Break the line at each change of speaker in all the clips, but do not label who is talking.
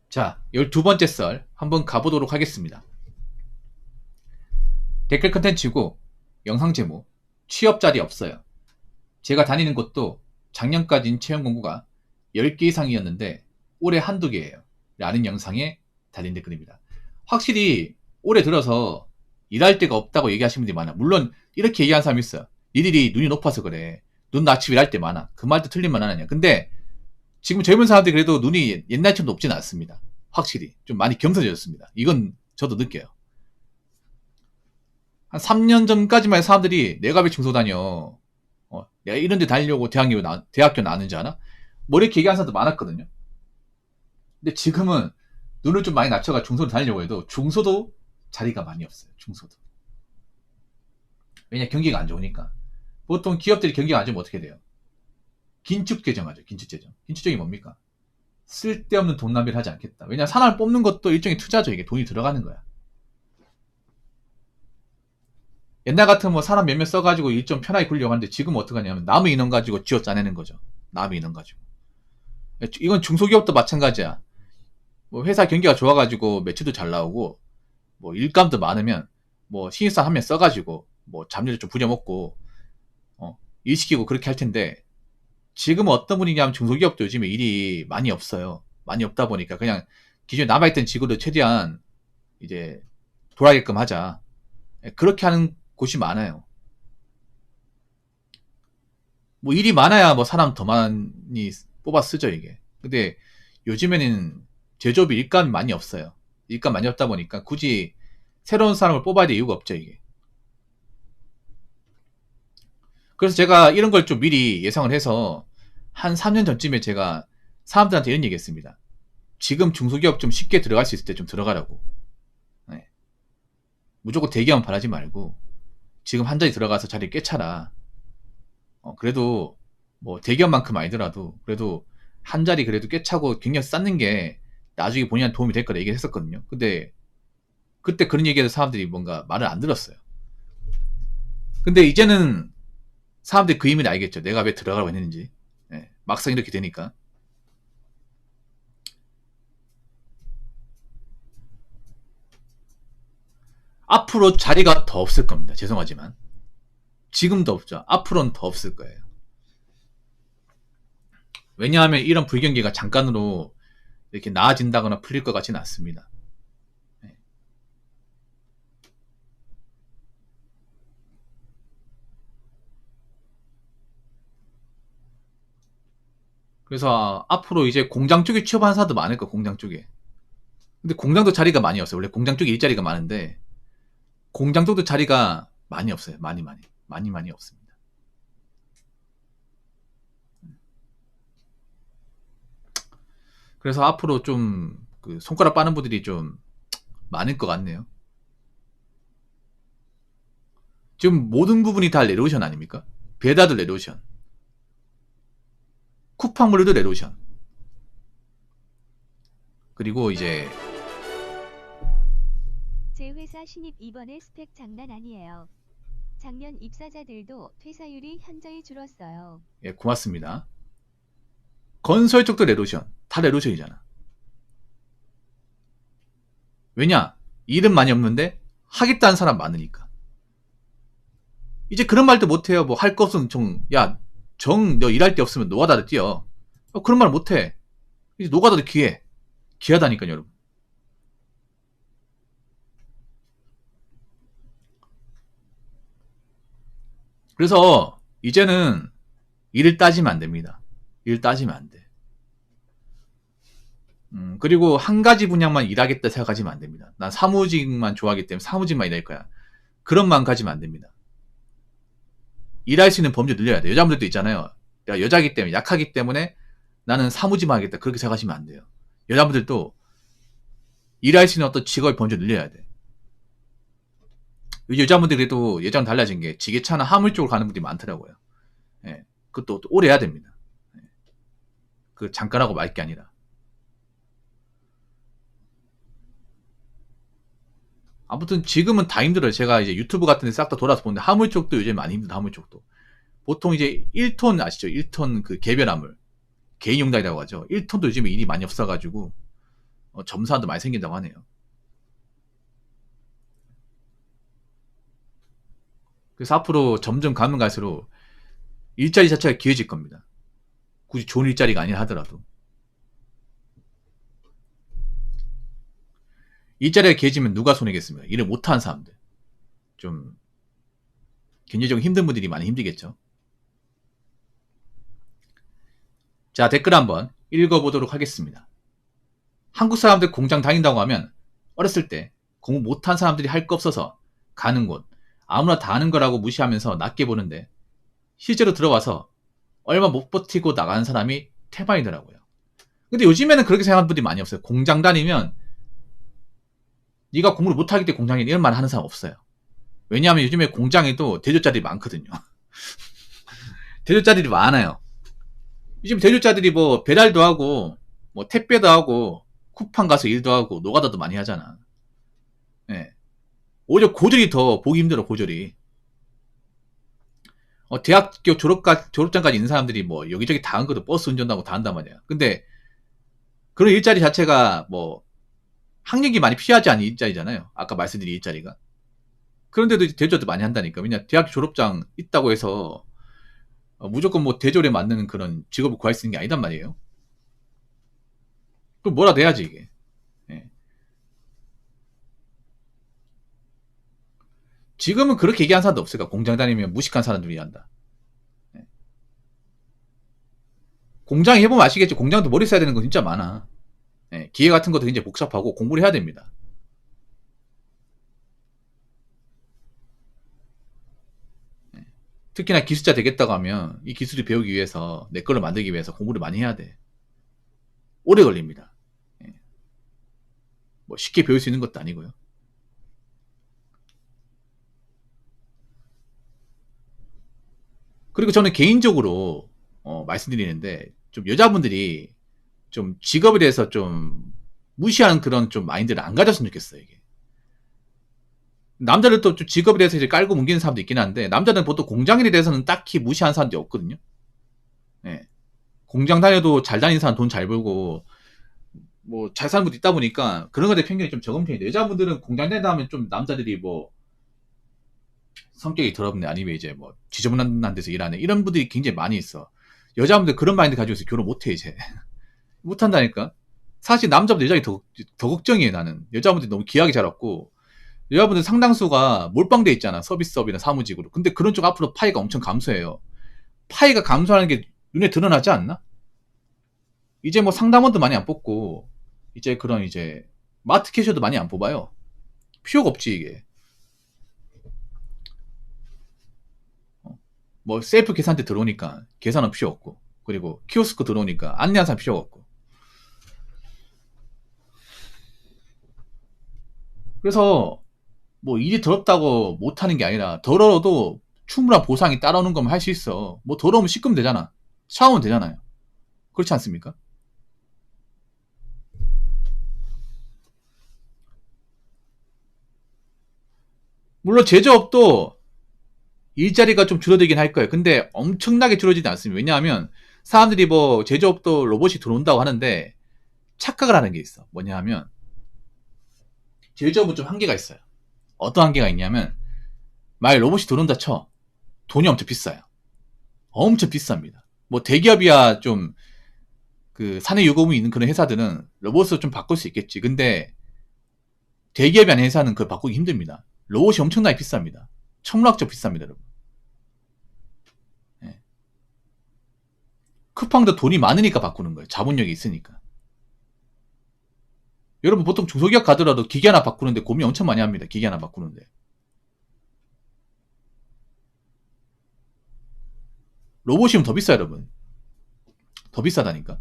자, 12번째 썰 한번 가보도록 하겠습니다. 댓글 컨텐츠고 영상 제목 취업 자리 없어요. 제가 다니는 곳도 작년까지는 채용 공고가 10개 이상이었는데 올해 한두 개예요. 라는 영상에 달린 댓글입니다. 확실히 올해 들어서 일할 데가 없다고 얘기하시는 분들이 많아. 물론 이렇게 얘기하는 사람이 있어요. 니들이 눈이 높아서 그래. 눈 낮추고 일할 때 많아. 그 말도 틀린 말 아니야. 근데 지금 젊은 사람들이 그래도 눈이 옛날처럼 높지는 않습니다. 확실히 좀 많이 겸손해졌습니다. 이건 저도 느껴요. 한 3년 전까지만 해도 사람들이 내가 왜 중소 다녀? 내가 이런 데 다니려고 대학교 나왔는지 아나? 뭐 이렇게 얘기하는 사람도 많았거든요. 근데 지금은 눈을 좀 많이 낮춰가 중소를 다니려고 해도 중소도 자리가 많이 없어요. 중소도. 왜냐 경기가 안 좋으니까. 보통 기업들이 경기가 안 좋으면 어떻게 돼요? 긴축 재정하죠. 긴축 재정. 긴축 재정이 뭡니까? 쓸데없는 돈 낭비를 하지 않겠다. 왜냐 사람을 뽑는 것도 일종의 투자죠. 이게 돈이 들어가는 거야. 옛날 같으면 뭐 사람 몇몇 써가지고 일 좀 편하게 굴려고 하는데 지금 어떡하냐면 남의 인원 가지고 쥐어 짜내는 거죠. 남의 인원 가지고. 이건 중소기업도 마찬가지야. 뭐 회사 경기가 좋아가지고 매출도 잘 나오고 뭐 일감도 많으면 뭐 신입사 한 명 써가지고 뭐 잡일을 좀 부려먹고 일 시키고 그렇게 할 텐데 지금은 어떤 분위기냐면 중소기업도 요즘에 일이 많이 없어요. 많이 없다 보니까 그냥 기존에 남아있던 직원을 최대한 이제 돌아가게끔 하자. 그렇게 하는 곳이 많아요. 뭐 일이 많아야 뭐 사람 더 많이 뽑아 쓰죠 이게. 근데 요즘에는 제조업이 일감이 많이 없어요. 일감 많이 없다 보니까 굳이 새로운 사람을 뽑아야 될 이유가 없죠 이게. 그래서 제가 이런 걸 좀 미리 예상을 해서 한 3년 전쯤에 제가 사람들한테 이런 얘기 했습니다. 지금 중소기업 좀 쉽게 들어갈 수 있을 때 좀 들어가라고. 네. 무조건 대기업만 바라지 말고 지금 한 자리 들어가서 자리 꿰차라. 그래도 뭐 대기업만큼 아니더라도 그래도 한 자리 그래도 꿰차고 경력 쌓는 게 나중에 본인한테 도움이 될 거라 얘기했었거든요. 근데 그때 그런 얘기해서 사람들이 뭔가 말을 안 들었어요. 근데 이제는 사람들이 그 의미를 알겠죠. 내가 왜 들어가라고 했는지. 네, 막상 이렇게 되니까. 앞으로 자리가 더 없을 겁니다. 죄송하지만. 지금도 없죠. 앞으로는 더 없을 거예요. 왜냐하면 이런 불경기가 잠깐으로 이렇게 나아진다거나 풀릴 것 같지는 않습니다. 네. 그래서 앞으로 이제 공장 쪽에 취업하는 사람도 많을 거예요. 공장 쪽에. 근데 공장도 자리가 많이 없어요. 원래 공장 쪽에 일자리가 많은데 공장 쪽도 자리가 많이 없어요. 많이 없습니다. 그래서 앞으로 좀 그 손가락 빠는 분들이 좀 많을 것 같네요. 지금 모든 부분이 다 레로션 아닙니까? 배달도 레로션, 쿠팡물류도 레로션. 그리고 이제
제 회사 신입 이번에 스펙 장난 아니에요. 작년 입사자들도 퇴사율이 현저히 줄었어요.
예, 고맙습니다. 건설 쪽도 레로션, 다 레로션이잖아. 왜냐? 일은 많이 없는데 하겠다는 사람 많으니까. 이제 그런 말도 못해요. 뭐 할 거 없으면 너 일할 데 없으면 노가다를 뛰어. 그런 말 못해. 이제 노가다도 귀하다니까요, 여러분. 그래서 이제는 일을 따지면 안 됩니다. 일 따지면 안 돼. 그리고 한 가지 분야만 일하겠다 생각하시면 안 됩니다. 난 사무직만 좋아하기 때문에 사무직만 일할 거야. 그런 마음 가지면 안 됩니다. 일할 수 있는 범주 늘려야 돼. 여자분들도 있잖아요. 내가 여자기 때문에 약하기 때문에 나는 사무직만 하겠다. 그렇게 생각하시면 안 돼요. 여자분들도 일할 수 있는 어떤 직업의 범주 늘려야 돼. 여자분들이 그래도 예전 달라진 게 지게차나 화물 쪽으로 가는 분들이 많더라고요. 예, 그것도 오래 해야 됩니다. 예, 그 잠깐 하고 말 게 아니라. 아무튼 지금은 다 힘들어요. 제가 이제 유튜브 같은 데 싹 다 돌아서 보는데 화물 쪽도 요즘 많이 힘들어. 화물 쪽도. 보통 이제 1톤 아시죠? 1톤 그 개별 화물. 개인 용달이라고 하죠. 1톤도 요즘에 일이 많이 없어가지고 점사도 많이 생긴다고 하네요. 그래서 앞으로 점점 가면 갈수록 일자리 자체가 기해질 겁니다. 굳이 좋은 일자리가 아니라 하더라도. 일자리가 기해지면 누가 손해겠습니까? 일을 못하는 사람들. 좀 경제적으로 힘든 분들이 많이 힘들겠죠. 자, 댓글 한번 읽어보도록 하겠습니다. 한국 사람들 공장 다닌다고 하면 어렸을 때 공부 못한 사람들이 할 거 없어서 가는 곳, 아무나 다 하는 거라고 무시하면서 낮게 보는데 실제로 들어와서 얼마 못 버티고 나가는 사람이 태반이더라고요. 근데 요즘에는 그렇게 생각하는 분들이 많이 없어요. 공장 다니면 네가 공부를 못하기 때문에 공장에 이런 말 하는 사람 없어요. 왜냐하면 요즘에 공장에도 대졸자들이 많거든요. 대졸자들이 많아요. 요즘 대졸자들이 뭐 배달도 하고 뭐 택배도 하고 쿠팡 가서 일도 하고 노가다도 많이 하잖아. 예. 오히려 고졸이 더 보기 힘들어, 고졸이. 대학교 졸업장까지 있는 사람들이 뭐 여기저기 다 한 것도 버스 운전도 하고 다 한단 말이야. 근데 그런 일자리 자체가 뭐 학력이 많이 필요하지 않은 일자리잖아요. 아까 말씀드린 일자리가. 그런데도 이제 대졸도 많이 한다니까. 왜냐, 대학 졸업장 있다고 해서 무조건 뭐 대졸에 맞는 그런 직업을 구할 수 있는 게 아니단 말이에요. 그럼 뭐라도 해야지, 이게. 예. 지금은 그렇게 얘기하는 사람도 없을까? 공장 다니면 무식한 사람들이 한다. 예. 공장 해보면 아시겠지? 공장도 머리 써야 되는 거 진짜 많아. 예. 기계 같은 것도 굉장히 복잡하고 공부를 해야 됩니다. 예. 특히나 기술자 되겠다고 하면 이 기술을 배우기 위해서, 내 거를 만들기 위해서 공부를 많이 해야 돼. 오래 걸립니다. 예. 뭐 쉽게 배울 수 있는 것도 아니고요. 그리고 저는 개인적으로 말씀드리는데, 좀 여자분들이 좀 직업에 대해서 좀 무시하는 그런 좀 마인드를 안 가졌으면 좋겠어요, 이게. 남자들도 좀 직업에 대해서 이제 깔고 뭉기는 사람도 있긴 한데, 남자들은 보통 공장일에 대해서는 딱히 무시하는 사람들이 없거든요. 예. 공장 다녀도 잘 다니는 사람 돈 잘 벌고, 뭐 잘 사는 분도 있다 보니까 그런 것에 편견이 좀 적은 편인데, 여자분들은 공장 다니다 하면 좀 남자들이 뭐 성격이 더럽네, 아니면 이제 뭐 지저분한 데서 일하네, 이런 분들이 굉장히 많이 있어. 여자분들 그런 마인드 가지고 있어. 결혼 못해, 이제. 못한다니까. 사실 남자보다 여자가 더 걱정이에요. 나는 여자분들이 너무 귀하게 자랐고, 여자분들 상당수가 몰빵돼 있잖아, 서비스업이나 사무직으로. 근데 그런 쪽 앞으로 파이가 엄청 감소해요. 파이가 감소하는 게 눈에 드러나지 않나? 이제 뭐 상담원도 많이 안 뽑고, 이제 그런 이제 마트 캐셔도 많이 안 뽑아요. 필요가 없지, 이게. 뭐 셀프 계산대 들어오니까 계산은 필요 없고, 그리고 키오스크 들어오니까 안내한 사람 필요가 없고. 그래서 뭐 일이 더럽다고 못하는 게 아니라, 더러워도 충분한 보상이 따라오는 거면 할 수 있어. 뭐 더러우면 씻으면 되잖아. 샤워하면 되잖아요. 그렇지 않습니까? 물론 제조업도 일자리가 좀 줄어들긴 할 거예요. 근데 엄청나게 줄어들지 않습니다. 왜냐하면 사람들이 뭐 제조업도 로봇이 들어온다고 하는데 착각을 하는 게 있어. 뭐냐 하면, 제조업은 좀 한계가 있어요. 어떤 한계가 있냐면, 만약 로봇이 들어온다 쳐. 돈이 엄청 비싸요. 엄청 비쌉니다. 뭐 대기업이야 좀 그 사내 유공이 있는 그런 회사들은 로봇을 좀 바꿀 수 있겠지. 근데 대기업이 아닌 회사는 그걸 바꾸기 힘듭니다. 로봇이 엄청나게 비쌉니다. 천문학적 비쌉니다, 여러분. 예. 쿠팡도 돈이 많으니까 바꾸는 거예요. 자본력이 있으니까. 여러분 보통 중소기업 가더라도 기계 하나 바꾸는데 고민 엄청 많이 합니다. 기계 하나 바꾸는데. 로봇이면 더 비싸요, 여러분. 더 비싸다니까.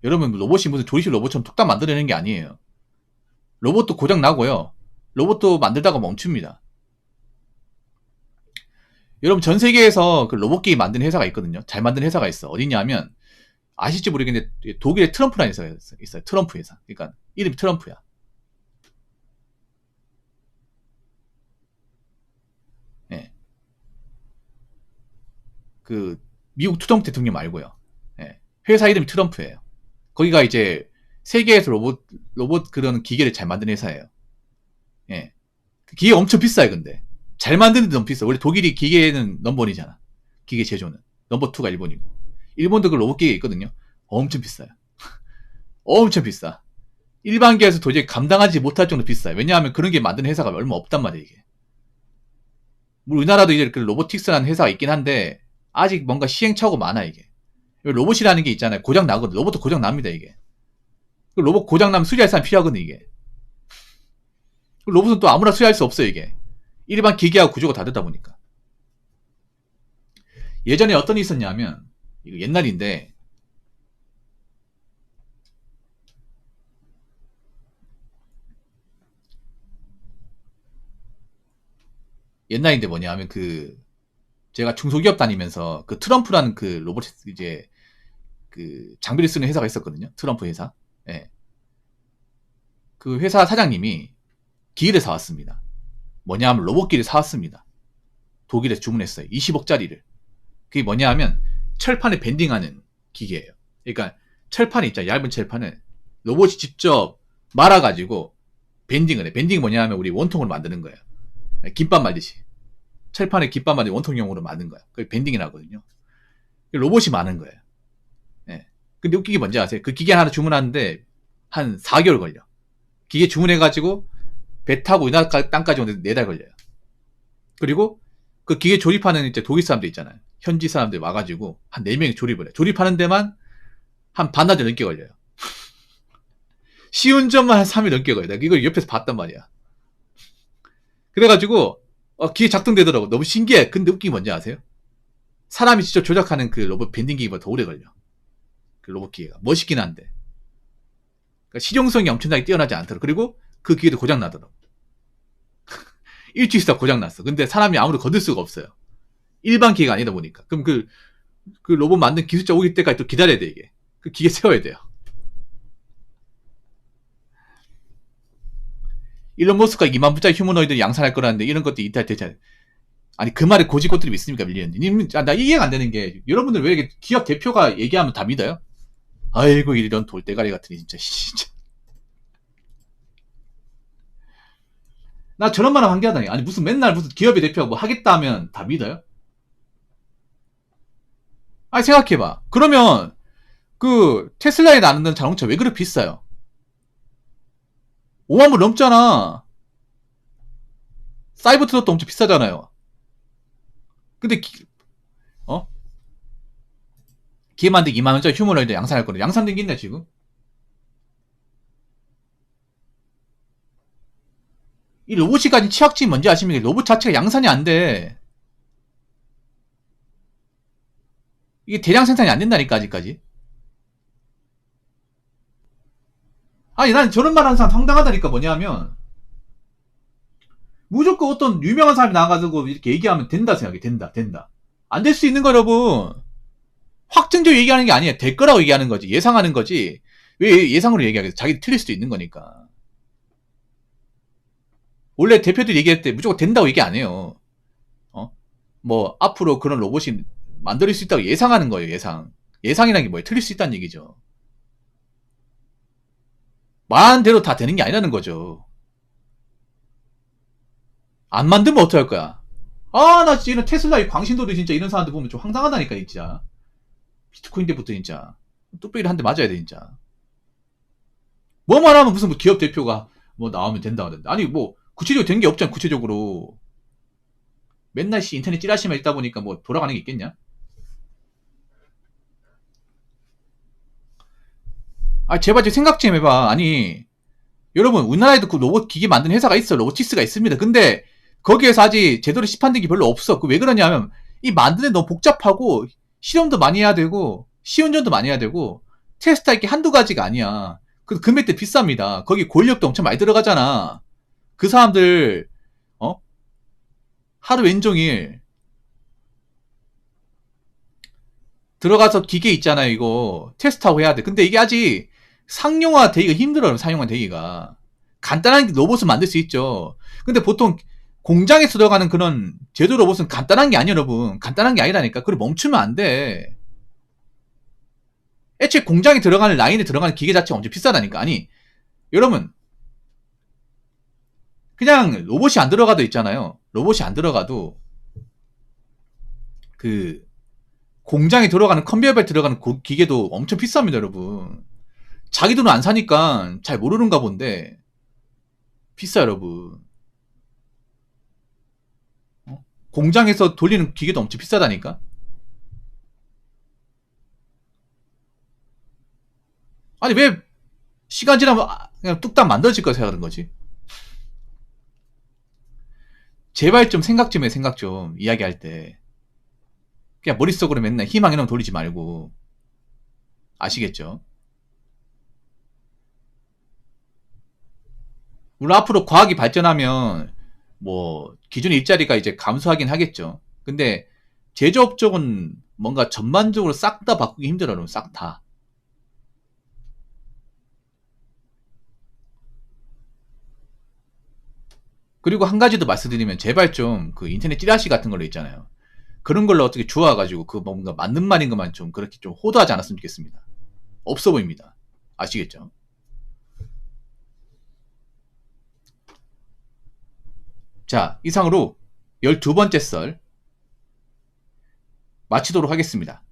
여러분, 로봇이 무슨 조리실 로봇처럼 뚝딱 만들어내는 게 아니에요. 로봇도 고장 나고요. 로봇도 만들다가 멈춥니다. 여러분, 전 세계에서 그 로봇 게임 만드는 회사가 있거든요. 잘 만드는 회사가 있어. 어디냐면, 아실지 모르겠는데 독일의 트럼프라는 회사가 있어요. 트럼프 회사. 그러니까 이름이 트럼프야. 예. 그 미국 트럼프 대통령 말고요. 예. 회사 이름이 트럼프예요. 거기가 이제 세계에서 로봇 그런 기계를 잘 만드는 회사예요. 예. 그 기계 엄청 비싸요, 근데. 잘 만드는데 너무 비싸. 원래 독일이 기계는 넘버원이잖아. 기계 제조는. 넘버 2가 일본이고. 일본도 그 로봇 기계 있거든요. 엄청 비싸요. 엄청 비싸. 일반 기업에서 도저히 감당하지 못할 정도로 비싸요. 왜냐하면 그런 게 만드는 회사가 얼마 없단 말이에요, 이게. 우리나라도 이제 그 로보틱스라는 회사가 있긴 한데, 아직 뭔가 시행착오가 많아, 이게. 로봇이라는 게 있잖아요. 고장 나거든. 로봇도 고장 납니다, 이게. 로봇 고장 나면 수리할 사람 필요하거든, 이게. 로봇은 또 아무나 수리할 수 없어요, 이게. 일반 기계하고 구조가 다르다 보니까. 예전에 어떤 일이 있었냐면, 이거 옛날인데, 옛날인데 뭐냐면 제가 중소기업 다니면서 그 트럼프라는 그 로봇 이제 그 장비를 쓰는 회사가 있었거든요. 트럼프 회사. 예. 그 회사 사장님이 기계를 사왔습니다. 뭐냐면 로봇기를 사왔습니다. 독일에서 주문했어요. 20억짜리를. 그게 뭐냐면 철판을 밴딩하는 기계예요. 그러니까 철판이 있잖아요. 얇은 철판을 로봇이 직접 말아가지고 밴딩을 해. 밴딩이 뭐냐면 우리 원통으로 만드는 거예요. 김밥 말듯이. 철판에 김밥 말듯이 원통형으로 만든 거야. 그게 밴딩이 나거든요. 로봇이 많은 거예요. 예. 근데 웃기게 뭔지 아세요? 그 기계 하나 주문하는데 한 4개월 걸려. 기계 주문해가지고 배 타고 우리나라 땅까지 오는데 4달 걸려요. 그리고 그 기계 조립하는 이제 독일 사람들 있잖아요. 현지 사람들 와가지고 한 4명이 조립을 해. 조립하는 데만 한 반나절 넘게 걸려요. 시운전만 한 3일 넘게 걸려. 내가 이걸 옆에서 봤단 말이야. 그래가지고 기계 작동되더라고. 너무 신기해. 근데 웃긴 게 뭔지 아세요? 사람이 직접 조작하는 그 로봇 밴딩 기계보다 더 오래 걸려. 그 로봇 기계가. 멋있긴 한데. 그러니까 실용성이 엄청나게 뛰어나지 않더라고. 그리고 그 기계도 고장 나더라고. 일주일 있다 고장 났어. 근데 사람이 아무도 거둘 수가 없어요. 일반 기계가 아니다 보니까. 그럼 그 로봇 만든 기술자 오기 때까지 또 기다려야 돼, 이게. 그 기계 세워야 돼요. 일론 머스크가 2만 부짜리 휴머노이드 양산할 거라는데 이런 것도 이탈되잖아요. 아니 그 말에 고지고들이 믿습니까, 밀리언님? 나 이해가 안 되는 게 여러분들 왜 이렇게 기업 대표가 얘기하면 다 믿어요? 아이고 이런 돌대가리 같으니 진짜. 나 저런 말하면 한계하다니. 아니 무슨 맨날 무슨 기업의 대표가 뭐 하겠다 하면 다 믿어요? 아니 생각해봐. 그러면 그 테슬라에 나는 자동차 왜 그렇게 비싸요? 5만 불 넘잖아. 사이버 트럭도 엄청 비싸잖아요. 근데 기계 만들기 2만 원짜리 휴머노이드 양산할 거는 양산된 게 있나 지금? 이 로봇이 가진 취약점이 뭔지 아십니까? 로봇 자체가 양산이 안 돼. 이게 대량 생산이 안 된다니까 아직까지. 아니 난 저런 말 하는 사람 황당하다니까. 뭐냐면 무조건 어떤 유명한 사람이 나와가지고 이렇게 얘기하면 된다 생각해. 된다. 안 될 수 있는 거 여러분. 확정적으로 얘기하는 게 아니야. 될 거라고 얘기하는 거지. 예상하는 거지. 왜 예상으로 얘기하겠어? 자기 틀릴 수도 있는 거니까. 원래 대표들이 얘기할 때 무조건 된다고 얘기 안 해요. 뭐 앞으로 그런 로봇이 만들 수 있다고 예상하는 거예요. 예상이라는 게 뭐예요? 틀릴 수 있다는 얘기죠. 말한 대로 다 되는 게 아니라는 거죠. 안 만들면 어떡할 거야? 나 진짜 이런 테슬라 이 광신도들 진짜 이런 사람들 보면 좀 황당하다니까 진짜. 비트코인 때부터 진짜 뚝배기를 한 대 맞아야 돼 진짜. 뭐만 하면 무슨 뭐 기업 대표가 뭐 나오면 된다 하던데. 아니 뭐 구체적으로 된 게 없잖아. 구체적으로 맨날 인터넷 찌라시만 있다 보니까 뭐 돌아가는 게 있겠냐? 제발 좀 생각 좀 해봐. 아니 여러분 우리나라에도 그 로봇 기계 만드는 회사가 있어. 로보틱스가 있습니다. 근데 거기에서 아직 제대로 시판된 게 별로 없어. 그 왜 그러냐면 이 만드는 데 너무 복잡하고 실험도 많이 해야 되고 시운전도 많이 해야 되고 테스트할 게 한두 가지가 아니야. 그 금액도 비쌉니다. 거기 권력도 엄청 많이 들어가잖아. 그 사람들 하루 왼종일 들어가서 기계 있잖아요. 이거 테스트하고 해야 돼. 근데 이게 아직 상용화 되기가 힘들어요. 상용화 되기가. 간단한 로봇을 만들 수 있죠. 근데 보통 공장에서 들어가는 그런 제조 로봇은 간단한 게 아니에요, 여러분. 간단한 게 아니라니까. 그걸 멈추면 안 돼. 애초에 공장에 들어가는 라인에 들어가는 기계 자체가 엄청 비싸다니까. 아니, 여러분, 그냥 로봇이 안 들어가도 있잖아요. 로봇이 안 들어가도 그 공장에 들어가는 컨베이어 벨트 들어가는 기계도 엄청 비쌉니다, 여러분. 자기 돈은 안 사니까 잘 모르는가 본데 비싸, 여러분. 공장에서 돌리는 기계도 엄청 비싸다니까. 아니 왜 시간 지나면 그냥 뚝딱 만들어질 거라 생각하는 거지? 제발 좀 생각 좀 해, 생각 좀. 이야기할 때. 그냥 머릿속으로 맨날 희망이랑 돌리지 말고. 아시겠죠? 물론 앞으로 과학이 발전하면 뭐 기존의 일자리가 이제 감소하긴 하겠죠. 근데 제조업 쪽은 뭔가 전반적으로 싹 다 바꾸기 힘들어요. 싹 다. 그리고 한 가지 더 말씀드리면 제발 좀 그 인터넷 찌라시 같은 걸로 있잖아요. 그런 걸로 어떻게 주워가지고 그 뭔가 맞는 말인 것만 좀 그렇게 좀 호도하지 않았으면 좋겠습니다. 없어 보입니다. 아시겠죠? 자, 이상으로 12번째 썰 마치도록 하겠습니다.